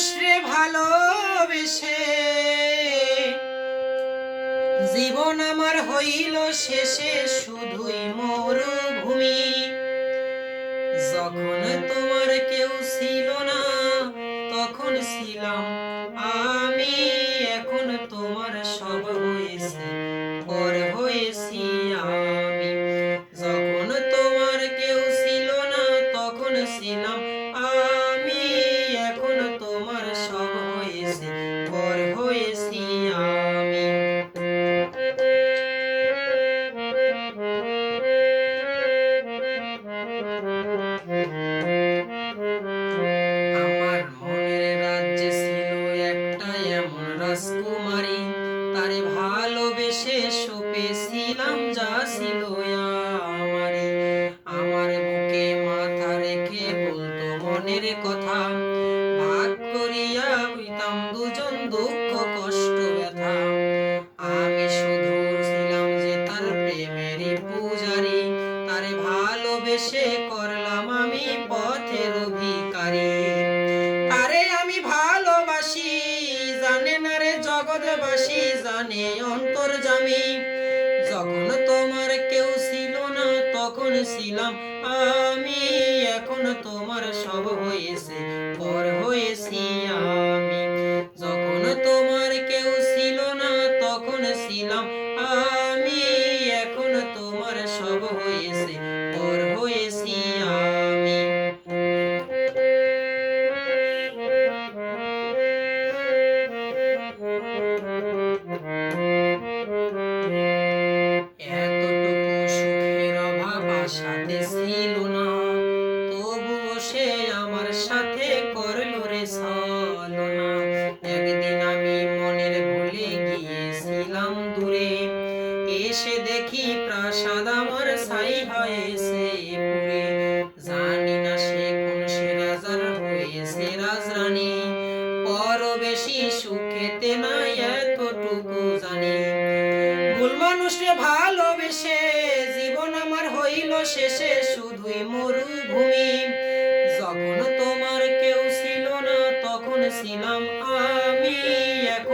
মানুষরে ভালোবেসে জীবন আমার হইল শেষে শুধুই মরুভূমি। যখন তোমার কেউ ছিল না তখন ছিলাম আমি, এখন তোমার সব হয়েছে পর হয়েছি আমি। যখন তোমার কেউ ছিল না তখন ছিলাম আমি, এখন তোমার সব হয়েছে পর হয়েছি আমি। আমার মনের রাজ্যে ছিল একটা এমন রাজকুমারী, তারে ভালোবেসে সপেছিলাম যা ছিল আমারই। আমার বুকে মাথা রেখে বলতো মনের কথা, ভাগ করিয়া হইতাম দুজন দুঃখ কষ্ট ব্যথা। আমি শুধু ছিলাম যে তার প্রেমেরই পূজারি, তারে ভালোবেসে করলাম আমি পথের ভিখারি। তারে আমি ভালোবাসি জানে না রে জগৎবাসী, জানে অন্তর্যামী। যখন তোমার কেউ ছিল না তখন ছিলাম আমি, এখন তোমার সব হয়েছে পর হয়েছি আমি। যখন তোমার কেউ ছিল না তখন ছিলাম আমি, এখন তোমার সব হয়েছে পর হয়েছি আমি। এতটুকু সুখের অভাব আশাতে ছিল না, তবুও সে আমার সাথে করলো রে ছলনা। একদিন আমি মনের ভুলে গিয়েছিলাম দূরে, এসে দেখি প্রাসাদ আমার ছাই হয়েছে পুড়ে। জানি না সে কোন সে রাজার হয়েছে রাজরানী, পর বেশি সুখেতে না এতটুকু জানি। ভুল মানুষে ভালোবেসে জীবন আমার হইল শেষে শুধুই মরুভূমি। যখন তোমার কেউ ছিল না তখন ছিলাম আমি, এখন